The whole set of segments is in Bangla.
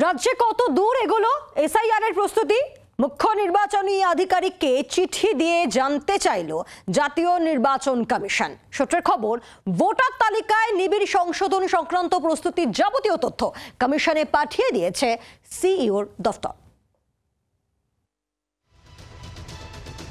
রাজ্যে কত দূর এগোলো এসআইআর এর প্রস্তুতি? মুখ্য নির্বাচনী আধিকারিককে চিঠি দিয়ে জানতে চাইল জাতীয় নির্বাচন কমিশন। সূত্রের খবর, ভোটার তালিকায় নিবিড় সংশোধন সংক্রান্ত প্রস্তুতির যাবতীয় তথ্য কমিশনে পাঠিয়ে দিয়েছে সিইওর দফতর।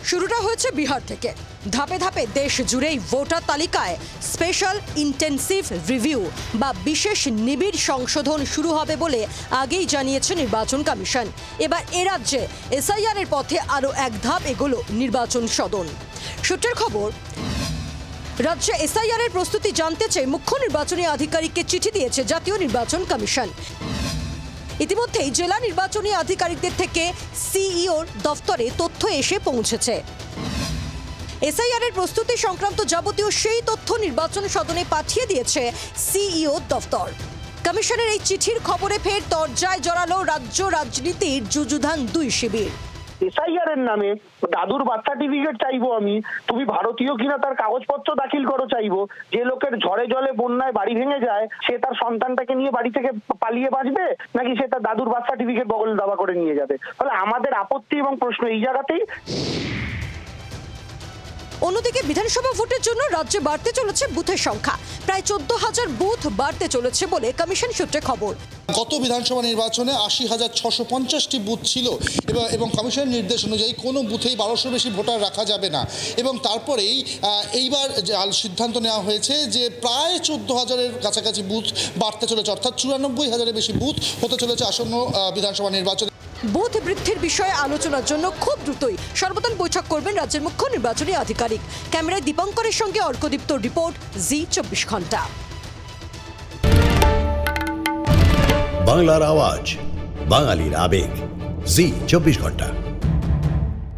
শুরুটা হয়েছে বিহার থেকে। ধাপে ধাপে দেশ জুড়েই ভোটার তালিকায় স্পেশাল ইন্টেন্সিভ রিভিউ বা বিশেষ নিবিড় সংশোধন শুরু হবে বলে আগেই জানিয়েছে নির্বাচন কমিশন। এবার এ রাজ্যে এসআইআর এর পথে আরও এক ধাপ এগোলো নির্বাচন সদন। সূত্রের খবর, রাজ্যে এসআইআর এর প্রস্তুতি জানতে চেয়ে মুখ্য নির্বাচনী আধিকারিককে চিঠি দিয়েছে জাতীয় নির্বাচন কমিশন। ইতিমধ্যেই জেলা নির্বাচনী আধিকারিকদের থেকে সিইওর দফতরে তথ্য এসে পৌঁছেছে। এসআইআর এর প্রস্তুতি সংক্রান্ত যাবতীয় সেই তথ্য নির্বাচন সদনে পাঠিয়ে দিয়েছে সিইও দফতর। কমিশনের এই চিঠির খবরে ফের তরজায় জড়ালো রাজ্য রাজনীতির যুযুধান দুই শিবির। এসআইআর এর নামে দাদুর বার্থ সার্টিফিকেট চাইবো আমি, তুমি ভারতীয় কিনা তার কাগজপত্র দাখিল করো চাইবো। যে লোকের ঝড়ে জলে বন্যায় বাড়ি ভেঙে যায়, সে তার সন্তানটাকে নিয়ে বাড়ি থেকে পালিয়ে বাঁচবে, নাকি সে তার দাদুর বার্থ সার্টিফিকেট বগলে দাবা করে নিয়ে যাবে? ফলে আমাদের আপত্তি এবং প্রশ্ন এই জায়গাতেই। অন্যদিকে বিধানসভা ভোটের জন্য রাজ্যে বাড়তে চলেছে বুথের সংখ্যা। প্রায় 14,000 বুথ বাড়তে চলেছে বলে কমিশন সূত্রে খবর। গত বিধানসভা নির্বাচনে 80,650টি বুথ ছিল এবং কমিশনের নির্দেশ অনুযায়ী কোনো বুথেই 1200 বেশি ভোটার রাখা যাবে না। এবং তারপরেই এইবার সিদ্ধান্ত নেওয়া হয়েছে যে প্রায় 14,000-এর কাছাকাছি বুথ বাড়তে চলেছে, অর্থাৎ 94,000-এর বেশি বুথ হতে চলেছে আসন্ন বিধানসভা নির্বাচনে। বুথ বৃদ্ধির বিষয়ে আলোচনার জন্য খুব দ্রুতই সর্বদল বৈঠক করবেন রাজ্যের মুখ্য নির্বাচনী আধিকারিক। ক্যামেরায় দীপঙ্করের সঙ্গে অর্কদীপ্ত, রিপোর্ট জি 24 ঘন্টা। বাংলার আওয়াজ, বাঙালির আবেগ, জি 24 ঘন্টা।